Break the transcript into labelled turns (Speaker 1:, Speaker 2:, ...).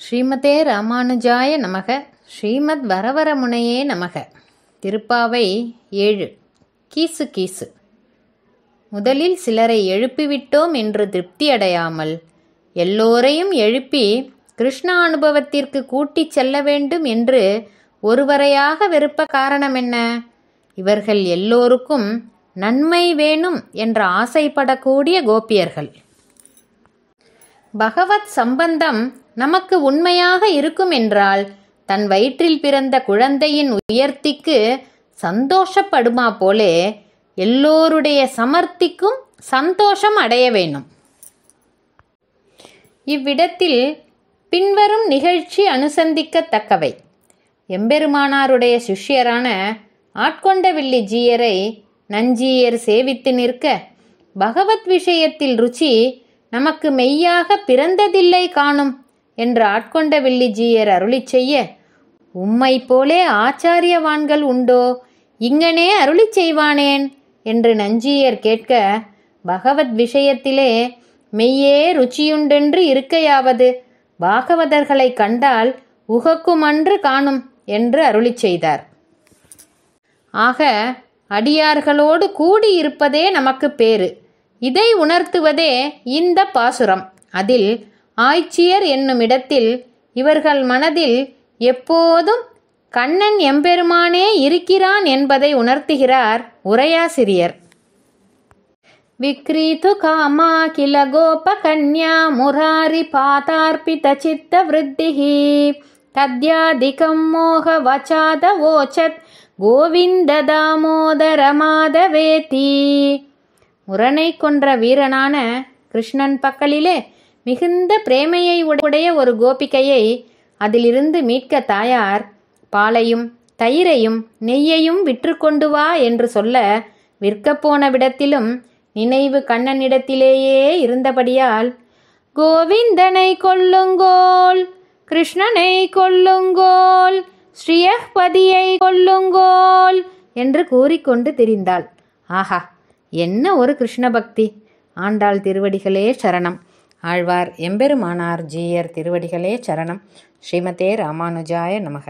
Speaker 1: ஸ்ரீமதே ராமானுஜாய நமக. ஸ்ரீமத் வரவரமுனையே நமக. திருப்பாவை 7. கீசு கீசு. முதலில் சிலரை எழுப்பிவிட்டோம் என்று திருப்தியடையாமல் எல்லோரையும் எழுப்பி கிருஷ்ண அனுபவத்திற்கு கூட்டிச் செல்ல வேண்டும் என்று ஒருவரையாக வெறுப்ப காரணம் என்ன? இவர்கள் எல்லோருக்கும் நன்மை வேணும் என்ற ஆசைப்படக்கூடிய கோபியர்கள். பகவத் சம்பந்தம் நமக்கு உண்மையாக இருக்கும் என்றால் தன் வயிற்றில் பிறந்த குழந்தையின் உயர்த்திக்கு சந்தோஷப்படுமா போலே எல்லோருடைய சமர்த்திக்கும் சந்தோஷம் அடைய வேணும். இவ்விடத்தில் பின்வரும் நிகழ்ச்சி அனுசந்திக்கத்தக்கவை. எம்பெருமானாருடைய சிஷ்யரான ஆட்கொண்டவில்லி ஜீயரை நஞ்சீயர் சேவித்து நிற்க பகவத் விஷயத்தில் ருச்சி நமக்கு மெய்யாக பிறந்ததில்லை காணும் என்று ஆட்கொண்டவில்லி ஜீயர் அருளி செய்ய, உம்மை போலே ஆச்சாரியவான்கள் உண்டோ, இங்கனே அருளி செய்வானேன் என்று நஞ்சீயர் கேட்க, பகவத் விஷயத்திலே மெய்யே ருச்சியுண்டென்று இருக்கையாவது பாகவதர்களை கண்டால் உகக்குமன்று காணும் என்று அருளி செய்தார். ஆக அடியார்களோடு கூடியிருப்பதே நமக்கு பேறு. இதை உணர்த்துவதே இந்த பாசுரம். அதில் ஆய்ச்சியர் என்னும் இடத்தில் இவர்கள் மனதில் எப்போதும் கண்ணன் எம்பெருமானே இருக்கிறான் என்பதை உணர்த்துகிறார் உரையாசிரியர். விக்ரீது காமா கில கோப கன்யா முராரி பாதார்பித சித்த விருத்திஹி தத்யாதிகம் மோக வச்சாத ஓச்சத் கோவிந்த தாமோதர மாதவேதி. முரனை கொன்ற வீரனான கிருஷ்ணன் பக்கலிலே மிகுந்த பிரேமையை உடைய ஒரு கோபிகையை அதிலிருந்து மீட்க தாயார் பாலையும் தயிரையும் நெய்யையும் விற்று கொண்டு வா என்று சொல்ல, விற்கப்போன விடத்திலும் நினைவு கண்ணனிடத்திலேயே இருந்தபடியால் கோவிந்தனை கொல்லுங்கோல், கிருஷ்ணனை கொல்லுங்கோல், ஸ்ரீயப்பதியை கொல்லுங்கோல் என்று கூறிக்கொண்டு திரிந்தாள். ஆஹா, என்ன ஒரு கிருஷ்ண பக்தி! ஆண்டாள் திருவடிகளே சரணம். ஆழ்வார் எம்பெருமானார் ஜீயர் திருவடிகளே சரணம். ஸ்ரீமதே ராமானுஜாய நமக.